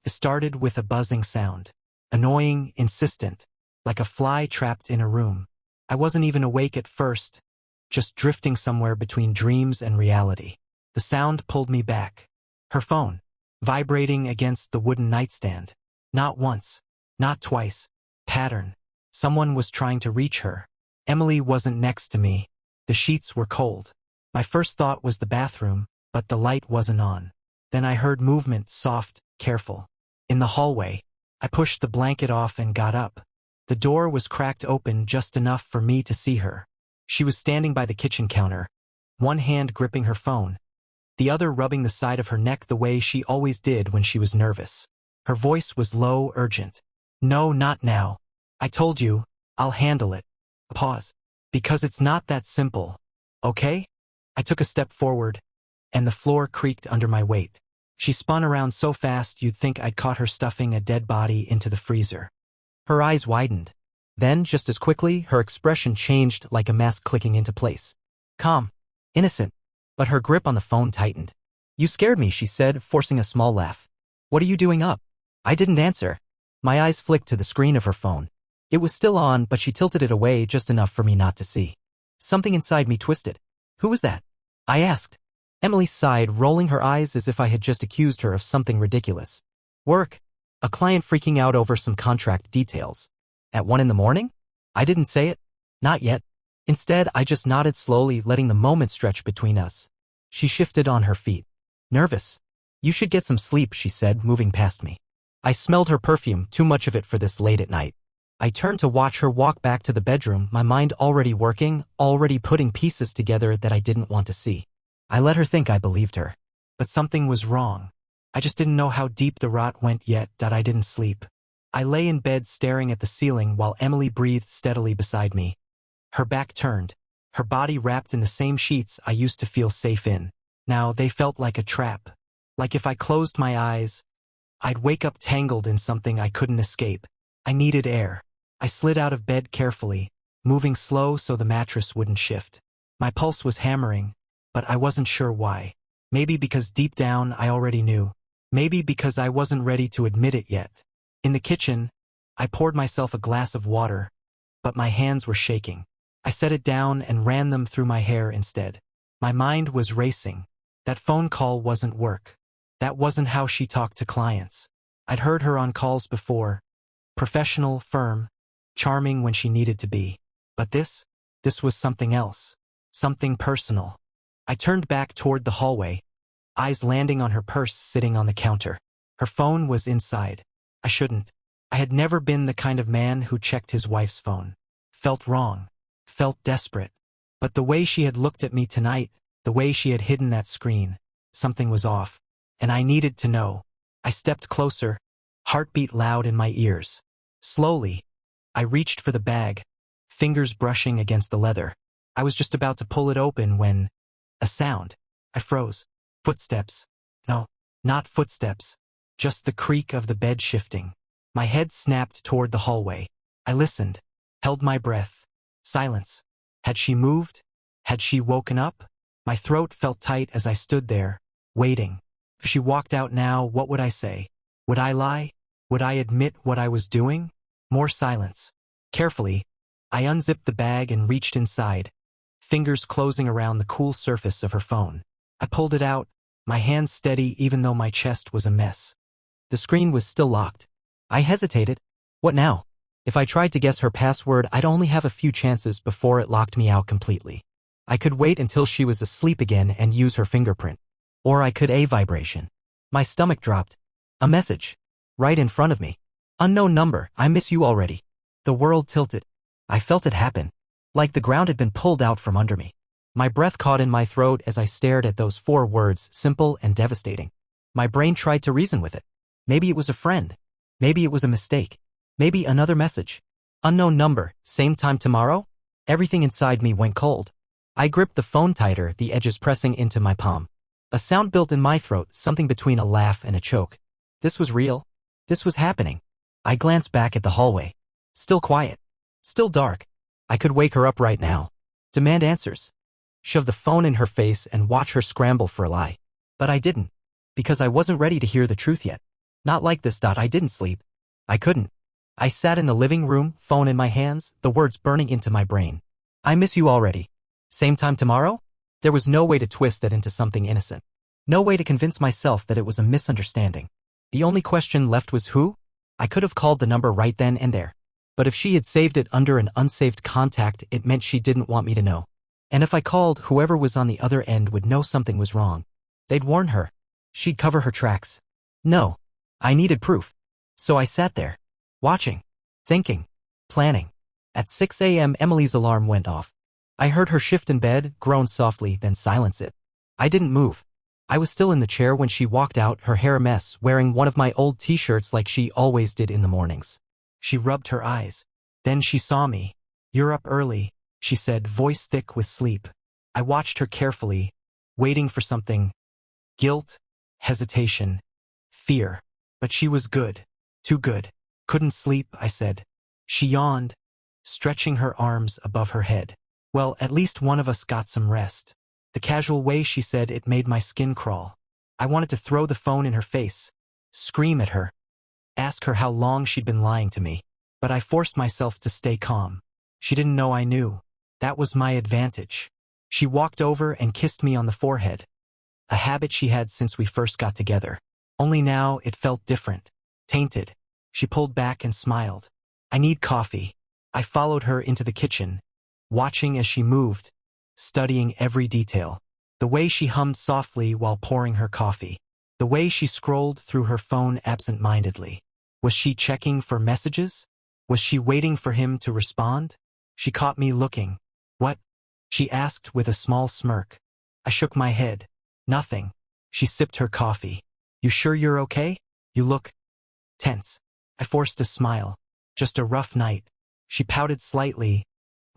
It started with a buzzing sound. Annoying, insistent, like a fly trapped in a room. I wasn't even awake at first, just drifting somewhere between dreams and reality. The sound pulled me back. Her phone, vibrating against the wooden nightstand. Not once, not twice. Pattern. Someone was trying to reach her. Emily wasn't next to me. The sheets were cold. My first thought was the bathroom, but the light wasn't on. Then I heard movement, soft, careful. In the hallway, I pushed the blanket off and got up. The door was cracked open just enough for me to see her. She was standing by the kitchen counter, one hand gripping her phone, the other rubbing the side of her neck the way she always did when she was nervous. Her voice was low, urgent. "No, not now. I told you, I'll handle it." Pause. "Because it's not that simple. Okay?" I took a step forward, and the floor creaked under my weight. She spun around so fast you'd think I'd caught her stuffing a dead body into the freezer. Her eyes widened. Then, just as quickly, her expression changed like a mask clicking into place. Calm. Innocent. But her grip on the phone tightened. "You scared me," she said, forcing a small laugh. "What are you doing up?" I didn't answer. My eyes flicked to the screen of her phone. It was still on, but she tilted it away just enough for me not to see. Something inside me twisted. "Who was that?" I asked. Emily sighed, rolling her eyes as if I had just accused her of something ridiculous. "Work. A client freaking out over some contract details. At 1 a.m? I didn't say it. Not yet. Instead, I just nodded slowly, letting the moment stretch between us. She shifted on her feet. "Nervous. You should get some sleep," she said, moving past me. I smelled her perfume, too much of it for this late at night. I turned to watch her walk back to the bedroom, my mind already working, already putting pieces together that I didn't want to see. I let her think I believed her. But something was wrong. I just didn't know how deep the rot went yet that I didn't sleep. I lay in bed staring at the ceiling while Emily breathed steadily beside me. Her back turned, her body wrapped in the same sheets I used to feel safe in. Now they felt like a trap. Like if I closed my eyes, I'd wake up tangled in something I couldn't escape. I needed air. I slid out of bed carefully, moving slow so the mattress wouldn't shift. My pulse was hammering, but I wasn't sure why. Maybe because deep down I already knew. Maybe because I wasn't ready to admit it yet. In the kitchen, I poured myself a glass of water, but my hands were shaking. I set it down and ran them through my hair instead. My mind was racing. That phone call wasn't work. That wasn't how she talked to clients. I'd heard her on calls before. Professional, firm, charming when she needed to be. But this was something else. Something personal. I turned back toward the hallway, eyes landing on her purse sitting on the counter. Her phone was inside. I shouldn't. I had never been the kind of man who checked his wife's phone. Felt wrong. Felt desperate. But the way she had looked at me tonight, the way she had hidden that screen, something was off. And I needed to know. I stepped closer, heartbeat loud in my ears. Slowly, I reached for the bag, fingers brushing against the leather. I was just about to pull it open when a sound. I froze. Footsteps. No, not footsteps. Just the creak of the bed shifting. My head snapped toward the hallway. I listened, held my breath. Silence. Had she moved? Had she woken up? My throat felt tight as I stood there, waiting. If she walked out now, what would I say? Would I lie? Would I admit what I was doing? More silence. Carefully, I unzipped the bag and reached inside, fingers closing around the cool surface of her phone. I pulled it out, my hands steady even though my chest was a mess. The screen was still locked. I hesitated. What now? If I tried to guess her password, I'd only have a few chances before it locked me out completely. I could wait until she was asleep again and use her fingerprint. Or I could a vibration. My stomach dropped. A message. Right in front of me. Unknown number, I miss you already. The world tilted. I felt it happen. Like the ground had been pulled out from under me. My breath caught in my throat as I stared at those 4 words, simple and devastating. My brain tried to reason with it. Maybe it was a friend. Maybe it was a mistake. Maybe another message. Unknown number, same time tomorrow? Everything inside me went cold. I gripped the phone tighter, the edges pressing into my palm. A sound built in my throat, something between a laugh and a choke. This was real. This was happening. I glanced back at the hallway. Still quiet. Still dark. I could wake her up right now. Demand answers. Shove the phone in her face and watch her scramble for a lie. But I didn't. Because I wasn't ready to hear the truth yet. Not like this. I didn't sleep. I couldn't. I sat in the living room, phone in my hands, the words burning into my brain. I miss you already. Same time tomorrow? There was no way to twist that into something innocent. No way to convince myself that it was a misunderstanding. The only question left was who? I could have called the number right then and there. But if she had saved it under an unsaved contact, it meant she didn't want me to know. And if I called, whoever was on the other end would know something was wrong. They'd warn her. She'd cover her tracks. No. I needed proof. So I sat there, watching, thinking, planning. At 6 a.m. Emily's alarm went off. I heard her shift in bed, groan softly, then silence it. I didn't move. I was still in the chair when she walked out, her hair a mess, wearing one of my old t-shirts like she always did in the mornings. She rubbed her eyes. Then she saw me. "You're up early," she said, voice thick with sleep. I watched her carefully, waiting for something. Guilt, hesitation, fear. But she was good. Too good. "Couldn't sleep," I said. She yawned, stretching her arms above her head. "Well, at least one of us got some rest." The casual way she said it made my skin crawl. I wanted to throw the phone in her face, scream at her, ask her how long she'd been lying to me. But I forced myself to stay calm. She didn't know I knew. That was my advantage. She walked over and kissed me on the forehead, a habit she had since we first got together. Only now it felt different, tainted. She pulled back and smiled. "I need coffee." I followed her into the kitchen, watching as she moved, studying every detail. The way she hummed softly while pouring her coffee. The way she scrolled through her phone absent-mindedly. Was she checking for messages? Was she waiting for him to respond? She caught me looking. "What?" she asked with a small smirk. I shook my head. "Nothing." She sipped her coffee. "You sure you're okay? You look tense." I forced a smile. "Just a rough night." She pouted slightly,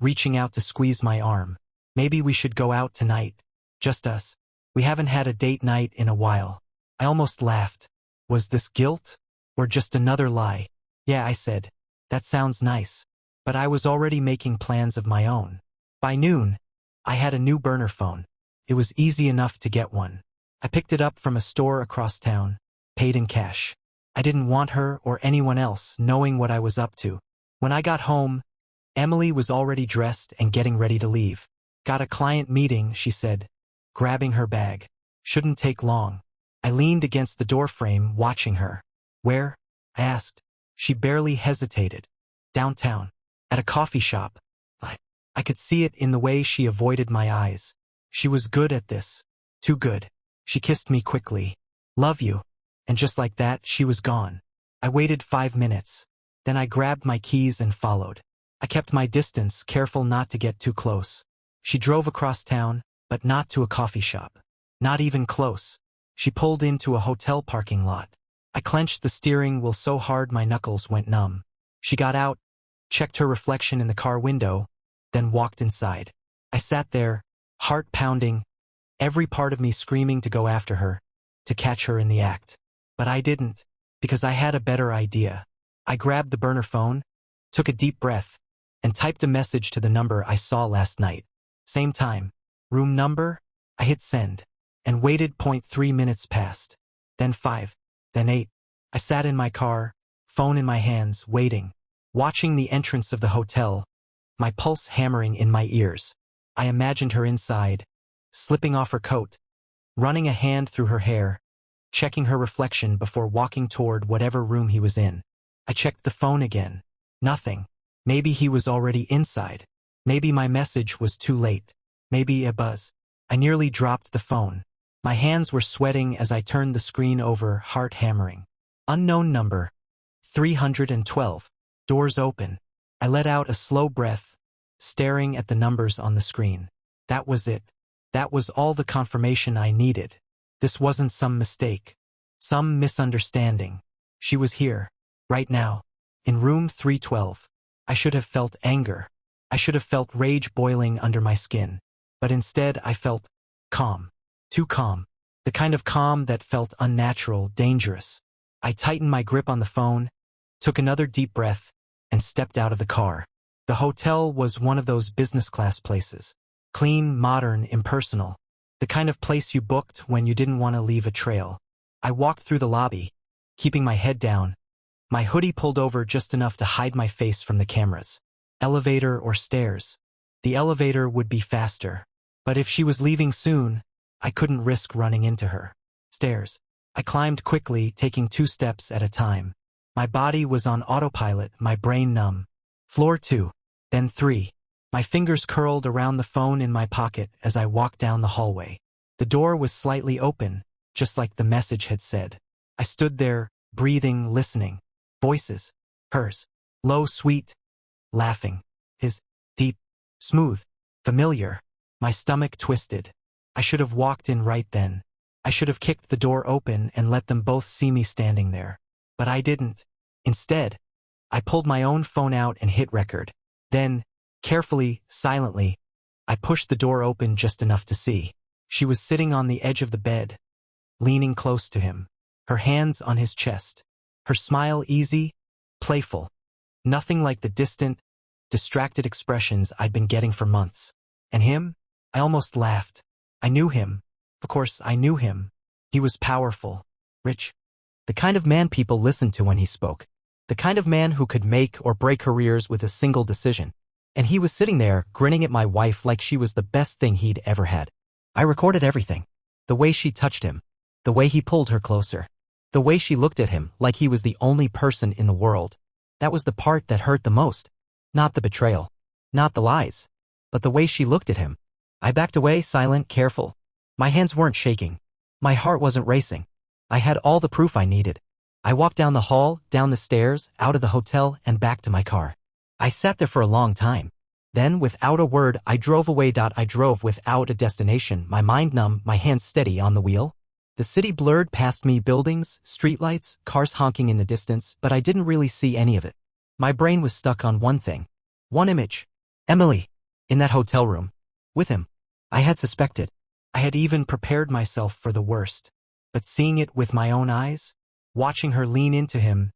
reaching out to squeeze my arm. "Maybe we should go out tonight. Just us. We haven't had a date night in a while." I almost laughed. Was this guilt? Or just another lie? "Yeah," I said. "That sounds nice." But I was already making plans of my own. By noon, I had a new burner phone. It was easy enough to get one. I picked it up from a store across town, paid in cash. I didn't want her or anyone else knowing what I was up to. When I got home, Emily was already dressed and getting ready to leave. "Got a client meeting," she said, grabbing her bag. "Shouldn't take long." I leaned against the doorframe, watching her. "Where?" I asked. She barely hesitated. "Downtown. At a coffee shop." I could see it in the way she avoided my eyes. She was good at this. Too good. She kissed me quickly. "Love you." And just like that, she was gone. I waited 5 minutes. Then I grabbed my keys and followed. I kept my distance, careful not to get too close. She drove across town, but not to a coffee shop. Not even close. She pulled into a hotel parking lot. I clenched the steering wheel so hard my knuckles went numb. She got out, checked her reflection in the car window, then walked inside. I sat there, heart pounding, every part of me screaming to go after her, to catch her in the act. But I didn't, because I had a better idea. I grabbed the burner phone, took a deep breath, and typed a message to the number I saw last night. Same time. Room number? I hit send, and waited. 0.3 minutes passed. Then 5. Then 8. I sat in my car, phone in my hands, waiting, watching the entrance of the hotel, my pulse hammering in my ears. I imagined her inside, slipping off her coat, running a hand through her hair, checking her reflection before walking toward whatever room he was in. I checked the phone again. Nothing. Maybe he was already inside. Maybe my message was too late. Maybe a buzz. I nearly dropped the phone. My hands were sweating as I turned the screen over, heart hammering. Unknown number. 312. Doors open. I let out a slow breath, staring at the numbers on the screen. That was it. That was all the confirmation I needed. This wasn't some mistake, some misunderstanding. She was here, right now, in room 312. I should have felt anger. I should have felt rage boiling under my skin. But instead I felt calm. Too calm. The kind of calm that felt unnatural, dangerous. I tightened my grip on the phone, took another deep breath, and stepped out of the car. The hotel was one of those business-class places. Clean, modern, impersonal. The kind of place you booked when you didn't want to leave a trail. I walked through the lobby, keeping my head down, my hoodie pulled over just enough to hide my face from the cameras. Elevator or stairs? The elevator would be faster. But if she was leaving soon, I couldn't risk running into her. Stairs. I climbed quickly, taking 2 steps at a time. My body was on autopilot, my brain numb. Floor 2, then 3. My fingers curled around the phone in my pocket as I walked down the hallway. The door was slightly open, just like the message had said. I stood there, breathing, listening. Voices. Hers. Low, sweet. Laughing. His. Deep. Smooth. Familiar. My stomach twisted. I should have walked in right then. I should have kicked the door open and let them both see me standing there. But I didn't. Instead, I pulled my own phone out and hit record. Then, carefully, silently, I pushed the door open just enough to see. She was sitting on the edge of the bed, leaning close to him, her hands on his chest, her smile easy, playful, nothing like the distant, distracted expressions I'd been getting for months. And him? I almost laughed. I knew him. Of course, I knew him. He was powerful, rich, the kind of man people listened to when he spoke, the kind of man who could make or break careers with a single decision. And he was sitting there, grinning at my wife like she was the best thing he'd ever had. I recorded everything. The way she touched him, the way he pulled her closer, the way she looked at him like he was the only person in the world. That was the part that hurt the most. Not the betrayal, not the lies, but the way she looked at him. I backed away, silent, careful. My hands weren't shaking. My heart wasn't racing. I had all the proof I needed. I walked down the hall, down the stairs, out of the hotel, and back to my car. I sat there for a long time. Then, without a word, I drove away. I drove without a destination, my mind numb, my hands steady on the wheel. The city blurred past me, buildings, streetlights, cars honking in the distance, but I didn't really see any of it. My brain was stuck on one thing. One image. Emily. In that hotel room. With him. I had suspected. I had even prepared myself for the worst. But seeing it with my own eyes, watching her lean into him,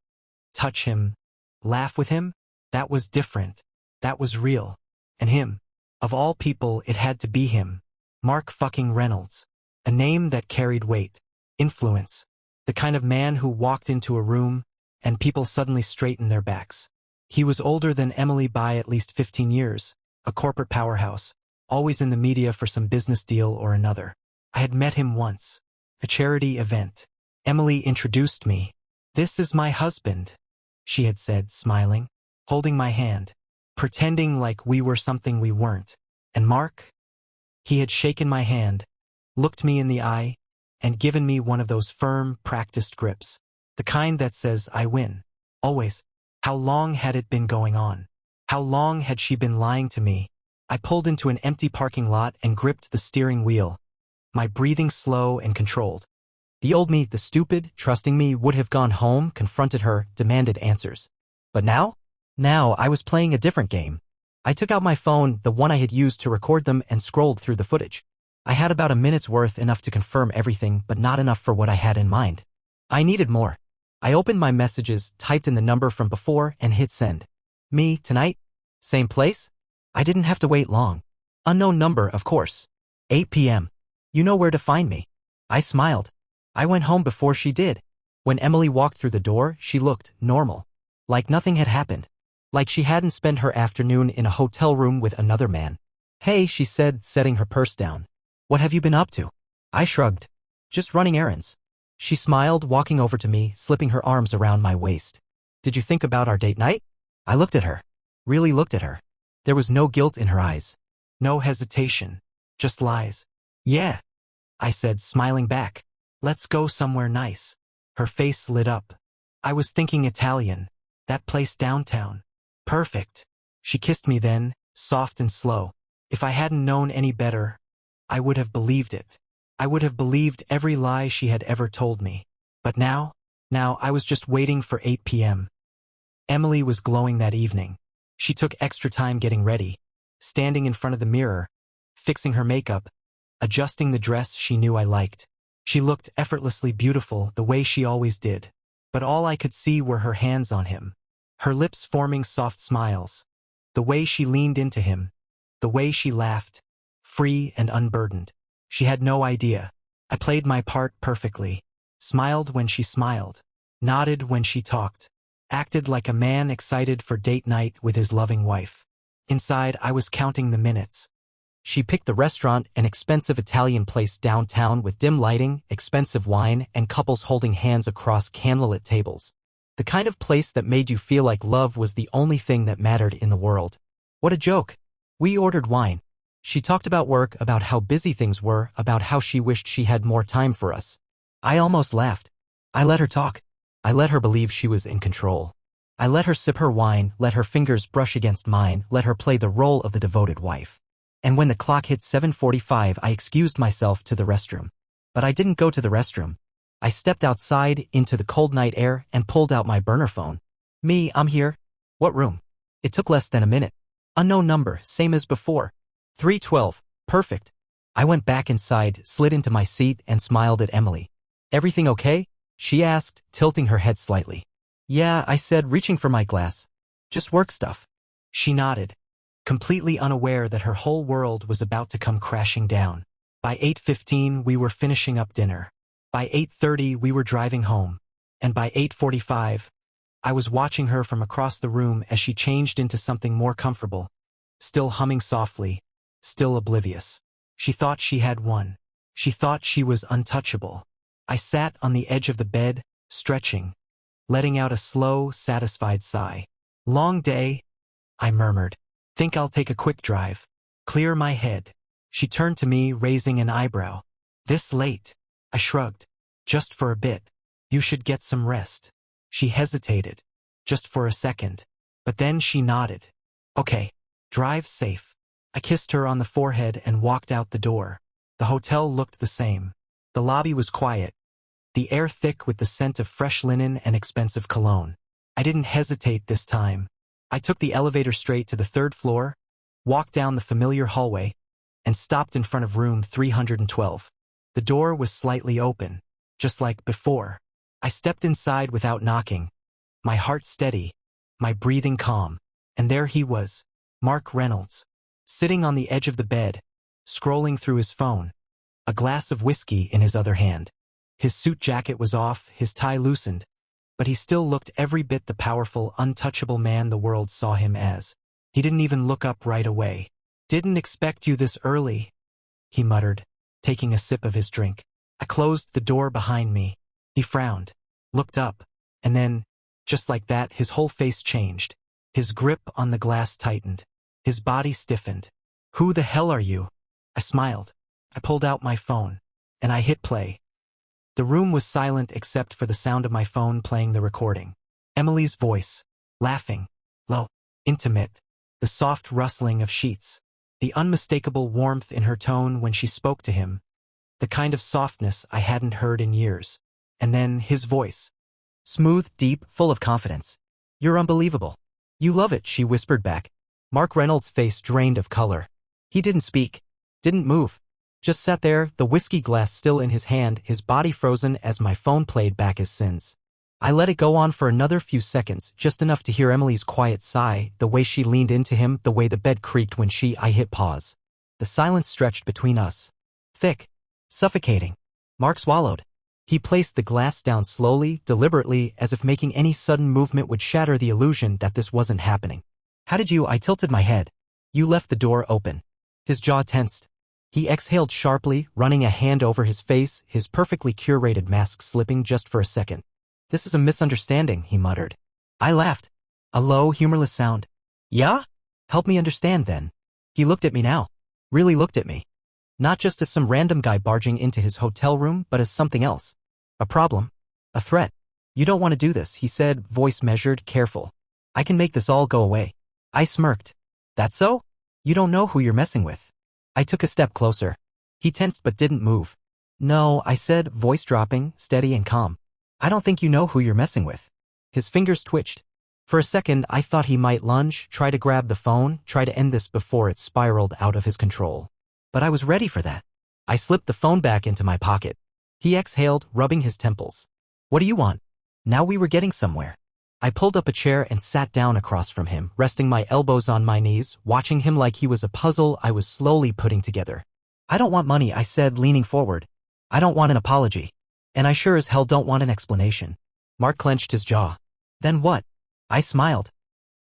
touch him, laugh with him, that was different. That was real. And him. Of all people, it had to be him. Mark fucking Reynolds. A name that carried weight. Influence. The kind of man who walked into a room, and people suddenly straightened their backs. He was older than Emily by at least 15 years. A corporate powerhouse. Always in the media for some business deal or another. I had met him once. A charity event. Emily introduced me. "This is my husband," she had said, smiling, holding my hand, pretending like we were something we weren't. And Mark? He had shaken my hand, looked me in the eye, and given me one of those firm, practiced grips. The kind that says, "I win." Always. How long had it been going on? How long had she been lying to me? I pulled into an empty parking lot and gripped the steering wheel, my breathing slow and controlled. The old me, the stupid, trusting me, would have gone home, confronted her, demanded answers. But now? Now I was playing a different game. I took out my phone, the one I had used to record them, and scrolled through the footage. I had about a minute's worth, enough to confirm everything, but not enough for what I had in mind. I needed more. I opened my messages, typed in the number from before, and hit send. Me, tonight? Same place? I didn't have to wait long. Unknown number, of course. 8 p.m. You know where to find me. I smiled. I went home before she did. When Emily walked through the door, she looked normal. Like nothing had happened. Like she hadn't spent her afternoon in a hotel room with another man. "Hey," she said, setting her purse down. "What have you been up to?" I shrugged. "Just running errands." She smiled, walking over to me, slipping her arms around my waist. "Did you think about our date night?" I looked at her. Really looked at her. There was no guilt in her eyes. No hesitation. Just lies. "Yeah," I said, smiling back. "Let's go somewhere nice." Her face lit up. "I was thinking Italian. That place downtown." "Perfect." She kissed me then, soft and slow. If I hadn't known any better, I would have believed it. I would have believed every lie she had ever told me. But now I was just waiting for 8 p.m. Emily was glowing that evening. She took extra time getting ready, standing in front of the mirror, fixing her makeup, adjusting the dress she knew I liked. She looked effortlessly beautiful, the way she always did. But all I could see were her hands on him, her lips forming soft smiles, the way she leaned into him, the way she laughed, free and unburdened. She had no idea. I played my part perfectly, smiled when she smiled, nodded when she talked, acted like a man excited for date night with his loving wife. Inside, I was counting the minutes. She picked the restaurant, an expensive Italian place downtown with dim lighting, expensive wine, and couples holding hands across candlelit tables. The kind of place that made you feel like love was the only thing that mattered in the world. What a joke. We ordered wine. She talked about work, about how busy things were, about how she wished she had more time for us. I almost laughed. I let her talk. I let her believe she was in control. I let her sip her wine, let her fingers brush against mine, let her play the role of the devoted wife. And when the clock hit 7:45, I excused myself to the restroom. But I didn't go to the restroom. I stepped outside into the cold night air and pulled out my burner phone. I'm here. What room? It took less than a minute. Unknown number, same as before. 312. Perfect. I went back inside, slid into my seat, and smiled at Emily. Everything okay? She asked, tilting her head slightly. Yeah, I said, reaching for my glass. Just work stuff. She nodded, completely unaware that her whole world was about to come crashing down. By 8:15, we were finishing up dinner. By 8:30, we were driving home. And by 8:45, I was watching her from across the room as she changed into something more comfortable, still humming softly, still oblivious. She thought she had won. She thought she was untouchable. I sat on the edge of the bed, stretching, letting out a slow, satisfied sigh. Long day, I murmured. Think I'll take a quick drive. Clear my head. She turned to me, raising an eyebrow. This late? I shrugged. Just for a bit. You should get some rest. She hesitated, just for a second. But then she nodded. Okay, drive safe. I kissed her on the forehead and walked out the door. The hotel looked the same. The lobby was quiet, the air thick with the scent of fresh linen and expensive cologne. I didn't hesitate this time. I took the elevator straight to the 3rd floor, walked down the familiar hallway, and stopped in front of room 312. The door was slightly open, just like before. I stepped inside without knocking, my heart steady, my breathing calm. And there he was, Mark Reynolds, sitting on the edge of the bed, scrolling through his phone, a glass of whiskey in his other hand. His suit jacket was off, his tie loosened, but he still looked every bit the powerful, untouchable man the world saw him as. He didn't even look up right away. Didn't expect you this early, he muttered, taking a sip of his drink. I closed the door behind me. He frowned, looked up, and then, just like that, his whole face changed. His grip on the glass tightened. His body stiffened. Who the hell are you? I smiled. I pulled out my phone, and I hit play. The room was silent except for the sound of my phone playing the recording. Emily's voice, laughing, low, intimate, the soft rustling of sheets, the unmistakable warmth in her tone when she spoke to him, the kind of softness I hadn't heard in years. And then his voice, smooth, deep, full of confidence. You're unbelievable. You love it, she whispered back. Mark Reynolds' face drained of color. He didn't speak, didn't move. Just sat there, the whiskey glass still in his hand, his body frozen as my phone played back his sins. I let it go on for another few seconds, just enough to hear Emily's quiet sigh, the way she leaned into him, the way the bed creaked when I hit pause. The silence stretched between us. Thick, suffocating. Mark swallowed. He placed the glass down slowly, deliberately, as if making any sudden movement would shatter the illusion that this wasn't happening. How did you? I tilted my head. You left the door open. His jaw tensed. He exhaled sharply, running a hand over his face, his perfectly curated mask slipping just for a second. This is a misunderstanding, he muttered. I laughed. A low, humorless sound. Yeah? Help me understand then. He looked at me now. Really looked at me. Not just as some random guy barging into his hotel room, but as something else. A problem. A threat. You don't want to do this, he said, voice measured, careful. I can make this all go away. I smirked. That so? You don't know who you're messing with. I took a step closer. He tensed but didn't move. No, I said, voice dropping, steady and calm. I don't think you know who you're messing with. His fingers twitched. For a second, I thought he might lunge, try to grab the phone, try to end this before it spiraled out of his control. But I was ready for that. I slipped the phone back into my pocket. He exhaled, rubbing his temples. What do you want? Now we were getting somewhere. I pulled up a chair and sat down across from him, resting my elbows on my knees, watching him like he was a puzzle I was slowly putting together. I don't want money, I said, leaning forward. I don't want an apology. And I sure as hell don't want an explanation. Mark clenched his jaw. Then what? I smiled.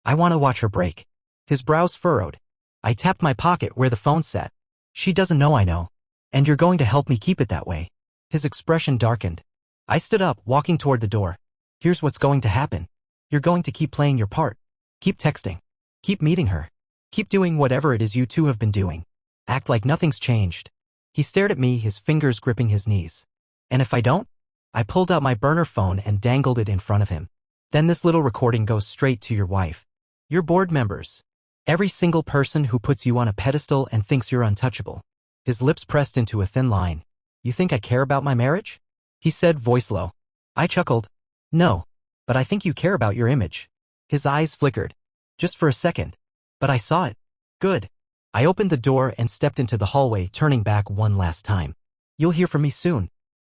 I want to watch her break. His brows furrowed. I tapped my pocket where the phone sat. She doesn't know I know. And you're going to help me keep it that way. His expression darkened. I stood up, walking toward the door. Here's what's going to happen. You're going to keep playing your part. Keep texting. Keep meeting her. Keep doing whatever it is you two have been doing. Act like nothing's changed. He stared at me, his fingers gripping his knees. And if I don't? I pulled out my burner phone and dangled it in front of him. Then this little recording goes straight to your wife. Your board members. Every single person who puts you on a pedestal and thinks you're untouchable. His lips pressed into a thin line. You think I care about my marriage? He said, voice low. I chuckled. No. But I think you care about your image. His eyes flickered. Just for a second. But I saw it. Good. I opened the door and stepped into the hallway, turning back one last time. You'll hear from me soon.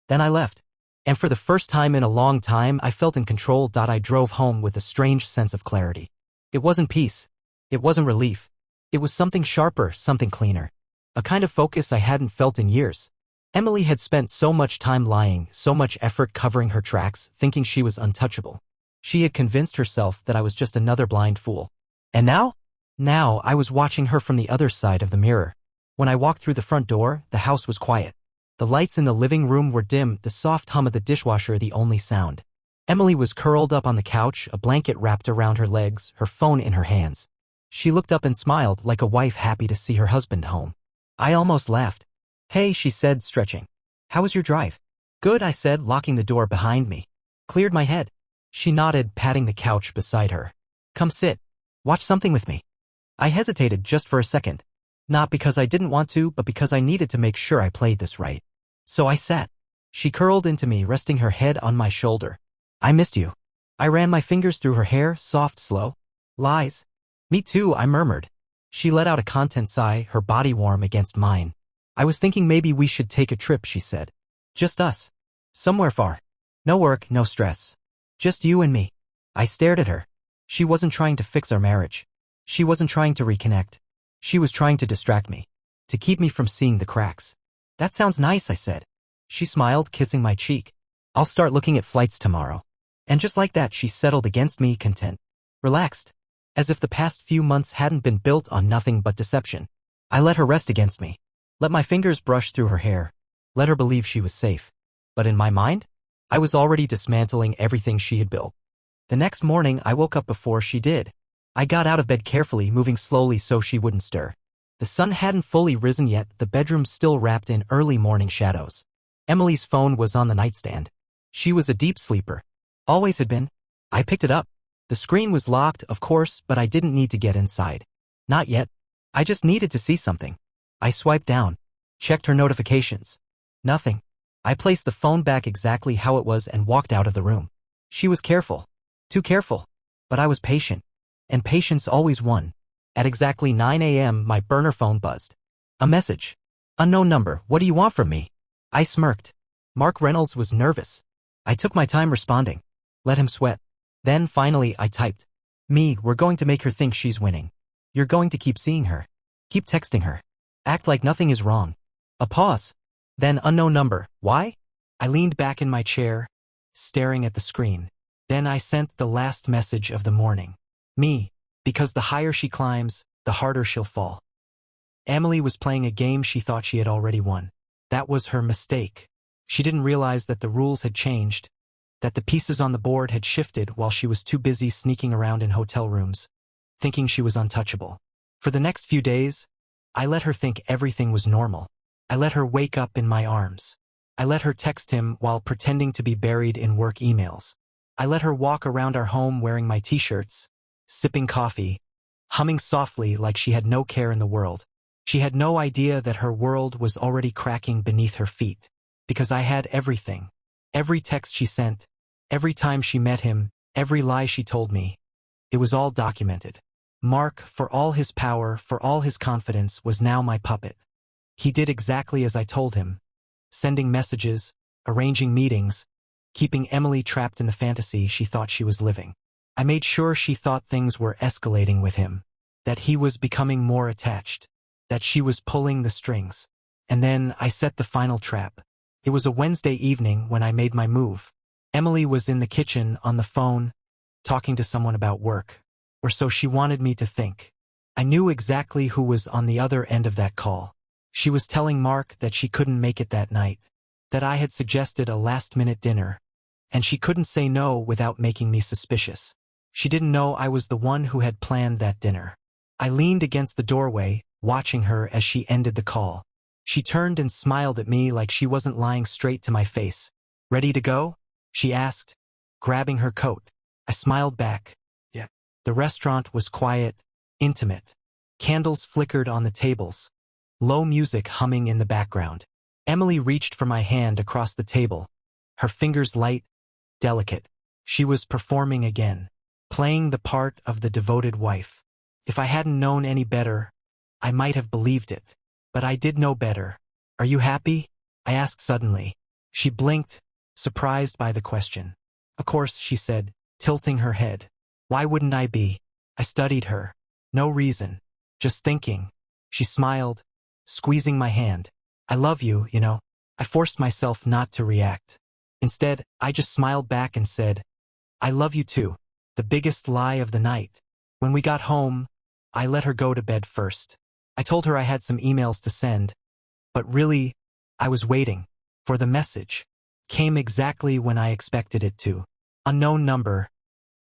Then I left. And for the first time in a long time, I felt in control. I drove home with a strange sense of clarity. It wasn't peace. It wasn't relief. It was something sharper, something cleaner. A kind of focus I hadn't felt in years. Emily had spent so much time lying, so much effort covering her tracks, thinking she was untouchable. She had convinced herself that I was just another blind fool. And now? Now, I was watching her from the other side of the mirror. When I walked through the front door, the house was quiet. The lights in the living room were dim, the soft hum of the dishwasher the only sound. Emily was curled up on the couch, a blanket wrapped around her legs, her phone in her hands. She looked up and smiled like a wife happy to see her husband home. I almost laughed. Hey, she said, stretching. How was your drive? Good, I said, locking the door behind me. Cleared my head. She nodded, patting the couch beside her. Come sit. Watch something with me. I hesitated just for a second. Not because I didn't want to, but because I needed to make sure I played this right. So I sat. She curled into me, resting her head on my shoulder. I missed you. I ran my fingers through her hair, soft, slow. Lies. Me too, I murmured. She let out a content sigh, her body warm against mine. I was thinking maybe we should take a trip, she said. Just us. Somewhere far. No work, no stress. Just you and me. I stared at her. She wasn't trying to fix our marriage. She wasn't trying to reconnect. She was trying to distract me. To keep me from seeing the cracks. That sounds nice, I said. She smiled, kissing my cheek. I'll start looking at flights tomorrow. And just like that, she settled against me, content. Relaxed. As if the past few months hadn't been built on nothing but deception. I let her rest against me. Let my fingers brush through her hair. Let her believe she was safe. But in my mind, I was already dismantling everything she had built. The next morning, I woke up before she did. I got out of bed carefully, moving slowly so she wouldn't stir. The sun hadn't fully risen yet, the bedroom still wrapped in early morning shadows. Emily's phone was on the nightstand. She was a deep sleeper. Always had been. I picked it up. The screen was locked, of course, but I didn't need to get inside. Not yet. I just needed to see something. I swiped down. Checked her notifications. Nothing. I placed the phone back exactly how it was and walked out of the room. She was careful. Too careful. But I was patient. And patience always won. At exactly 9 a.m., my burner phone buzzed. A message. Unknown number, what do you want from me? I smirked. Mark Reynolds was nervous. I took my time responding. Let him sweat. Then, finally, I typed. Me, we're going to make her think she's winning. You're going to keep seeing her. Keep texting her. Act like nothing is wrong. A pause. Then unknown number. Why? I leaned back in my chair, staring at the screen. Then I sent the last message of the morning. Me, because the higher she climbs, the harder she'll fall. Emily was playing a game she thought she had already won. That was her mistake. She didn't realize that the rules had changed, that the pieces on the board had shifted while she was too busy sneaking around in hotel rooms, thinking she was untouchable. For the next few days, I let her think everything was normal. I let her wake up in my arms. I let her text him while pretending to be buried in work emails. I let her walk around our home wearing my t-shirts, sipping coffee, humming softly like she had no care in the world. She had no idea that her world was already cracking beneath her feet. Because I had everything. Every text she sent, every time she met him, every lie she told me. It was all documented. Mark, for all his power, for all his confidence, was now my puppet. He did exactly as I told him. Sending messages, arranging meetings, keeping Emily trapped in the fantasy she thought she was living. I made sure she thought things were escalating with him, that he was becoming more attached, that she was pulling the strings. And then I set the final trap. It was a Wednesday evening when I made my move. Emily was in the kitchen on the phone, talking to someone about work, or so she wanted me to think. I knew exactly who was on the other end of that call. She was telling Mark that she couldn't make it that night, that I had suggested a last-minute dinner, and she couldn't say no without making me suspicious. She didn't know I was the one who had planned that dinner. I leaned against the doorway, watching her as she ended the call. She turned and smiled at me like she wasn't lying straight to my face. "Ready to go?" she asked, grabbing her coat. I smiled back. Yeah. The restaurant was quiet, intimate. Candles flickered on the tables, low music humming in the background. Emily reached for my hand across the table, her fingers light, delicate. She was performing again, playing the part of the devoted wife. If I hadn't known any better, I might have believed it. But I did know better. "Are you happy?" I asked suddenly. She blinked, surprised by the question. "Of course," she said, tilting her head. "Why wouldn't I be?" I studied her. "No reason. Just thinking." She smiled, squeezing my hand. "I love you, you know." I forced myself not to react. Instead, I just smiled back and said, "I love you too." The biggest lie of the night. When we got home, I let her go to bed first. I told her I had some emails to send, but really, I was waiting for the message. Came exactly when I expected it to. "Unknown number.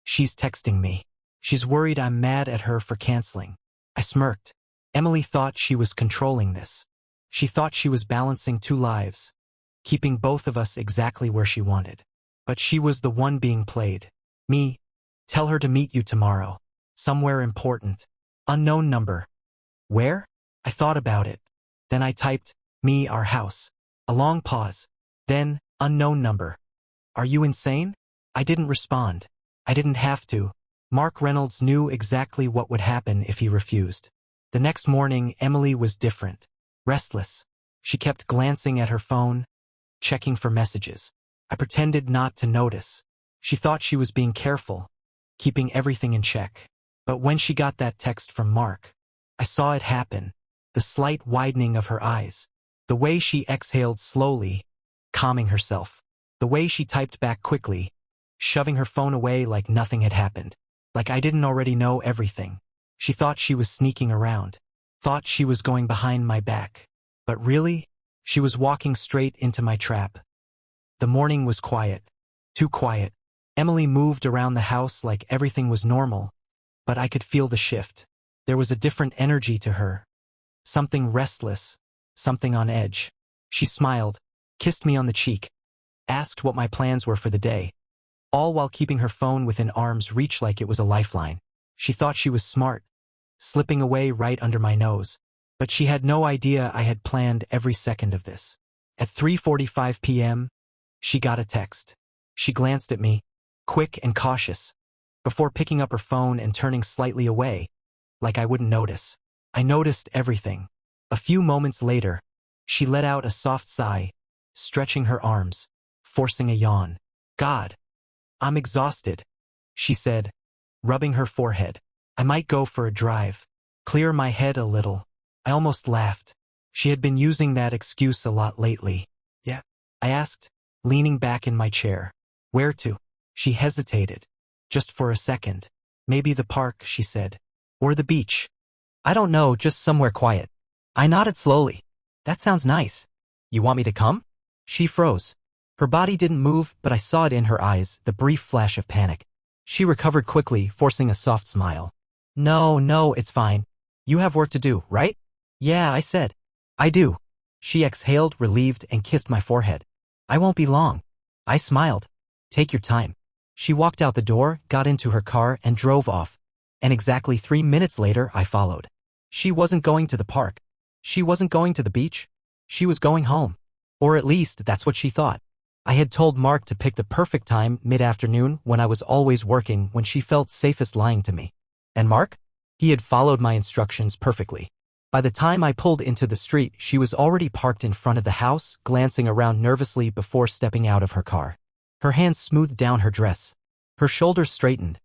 She's texting me. She's worried I'm mad at her for canceling." I smirked. Emily thought she was controlling this. She thought she was balancing two lives, keeping both of us exactly where she wanted. But she was the one being played. Me. "Tell her to meet you tomorrow. Somewhere important." Unknown number. Where? I thought about it. Then I typed, "Me, our house." A long pause. Then, unknown number. "Are you insane?" I didn't respond. I didn't have to. Mark Reynolds knew exactly what would happen if he refused. The next morning, Emily was different. Restless. She kept glancing at her phone, checking for messages. I pretended not to notice. She thought she was being careful, keeping everything in check. But when she got that text from Mark, I saw it happen. The slight widening of her eyes. The way she exhaled slowly, calming herself. The way she typed back quickly, shoving her phone away like nothing had happened. Like I didn't already know everything. She thought she was sneaking around. Thought she was going behind my back. But really, she was walking straight into my trap. The morning was quiet. Too quiet. Emily moved around the house like everything was normal, but I could feel the shift. There was a different energy to her. Something restless, something on edge. She smiled, kissed me on the cheek, asked what my plans were for the day, all while keeping her phone within arm's reach like it was a lifeline. She thought she was smart, slipping away right under my nose. But she had no idea I had planned every second of this. At 3:45 p.m., she got a text. She glanced at me, quick and cautious, before picking up her phone and turning slightly away, like I wouldn't notice. I noticed everything. A few moments later, she let out a soft sigh, stretching her arms, forcing a yawn. "God, I'm exhausted," she said, rubbing her forehead. "I might go for a drive, clear my head a little." I almost laughed. She had been using that excuse a lot lately. "Yeah?" I asked, leaning back in my chair. "Where to?" She hesitated. Just for a second. "Maybe the park," she said. "Or the beach." "I don't know, just somewhere quiet." I nodded slowly. "That sounds nice. You want me to come?" She froze. Her body didn't move, but I saw it in her eyes, the brief flash of panic. She recovered quickly, forcing a soft smile. No, it's fine. You have work to do, right?" "Yeah," I said. "I do." She exhaled, relieved, and kissed my forehead. "I won't be long." I smiled. "Take your time." She walked out the door, got into her car, and drove off. And exactly 3 minutes later, I followed. She wasn't going to the park. She wasn't going to the beach. She was going home. Or at least, that's what she thought. I had told Mark to pick the perfect time, mid-afternoon, when I was always working, when she felt safest lying to me. And Mark? He had followed my instructions perfectly. By the time I pulled into the street, she was already parked in front of the house, glancing around nervously before stepping out of her car. Her hands smoothed down her dress. Her shoulders straightened.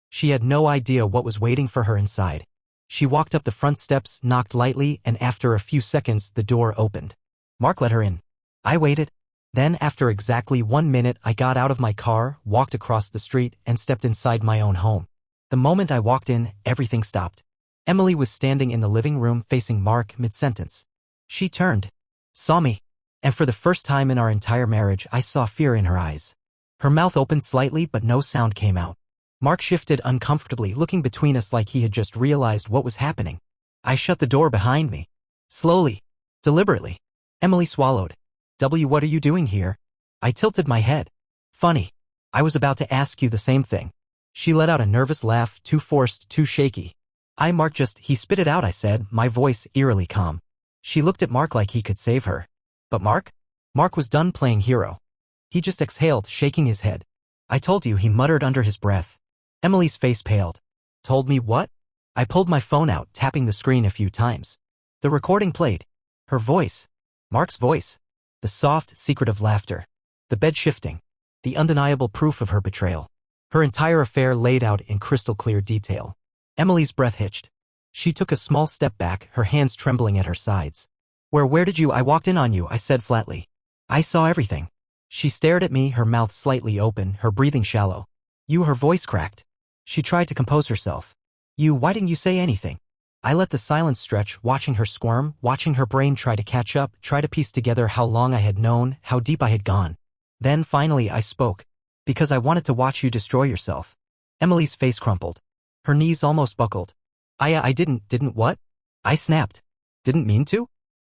She had no idea what was waiting for her inside. She walked up the front steps, knocked lightly, and after a few seconds, the door opened. Mark let her in. I waited. Then after exactly 1 minute I got out of my car, walked across the street, and stepped inside my own home. The moment I walked in, everything stopped. Emily was standing in the living room facing Mark mid-sentence. She turned, saw me, and for the first time in our entire marriage I saw fear in her eyes. Her mouth opened slightly but no sound came out. Mark shifted uncomfortably, looking between us like he had just realized what was happening. I shut the door behind me. Slowly, deliberately. Emily swallowed. What are you doing here? I tilted my head. Funny. I was about to ask you the same thing. She let out a nervous laugh, too forced, too shaky. Mark he spit it out, I said, my voice eerily calm. She looked at Mark like he could save her. But Mark? Mark was done playing hero. He just exhaled, shaking his head. I told you, he muttered under his breath. Emily's face paled. Told me what? I pulled my phone out, tapping the screen a few times. The recording played. Her voice. Mark's voice. The soft, secretive laughter. The bed shifting. The undeniable proof of her betrayal. Her entire affair laid out in crystal clear detail. Emily's breath hitched. She took a small step back, her hands trembling at her sides. Where did you? I walked in on you, I said flatly. I saw everything. She stared at me, her mouth slightly open, her breathing shallow. Her voice cracked. She tried to compose herself. Why didn't you say anything? I let the silence stretch, watching her squirm, watching her brain try to catch up, try to piece together how long I had known, how deep I had gone. Then finally I spoke. Because I wanted to watch you destroy yourself. Emily's face crumpled. Her knees almost buckled. I didn't what? I snapped. Didn't mean to?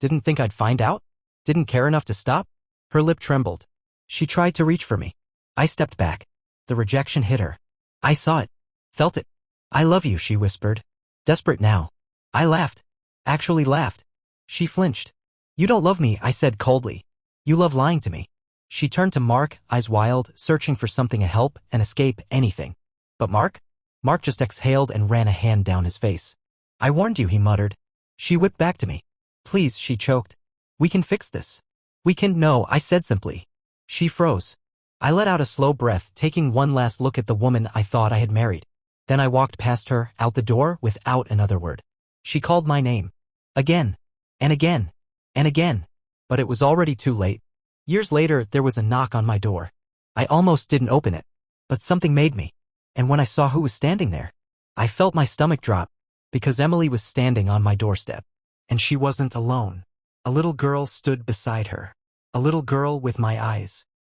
Didn't think I'd find out? Didn't care enough to stop? Her lip trembled. She tried to reach for me. I stepped back. The rejection hit her. I saw it. Felt it. I love you, she whispered. Desperate now. I laughed. Actually laughed. She flinched. You don't love me, I said coldly. You love lying to me. She turned to Mark, eyes wild, searching for something to help, an escape, anything. But Mark? Mark just exhaled and ran a hand down his face. I warned you, he muttered. She whipped back to me. Please, she choked. We can fix this. We can. No, I said simply. She froze. I let out a slow breath, taking one last look at the woman I thought I had married. Then I walked past her, out the door, without another word. She called my name. Again. And again. And again. But it was already too late. Years later, there was a knock on my door. I almost didn't open it. But something made me. And when I saw who was standing there, I felt my stomach drop. Because Emily was standing on my doorstep. And she wasn't alone. A little girl stood beside her. A little girl with my eyes.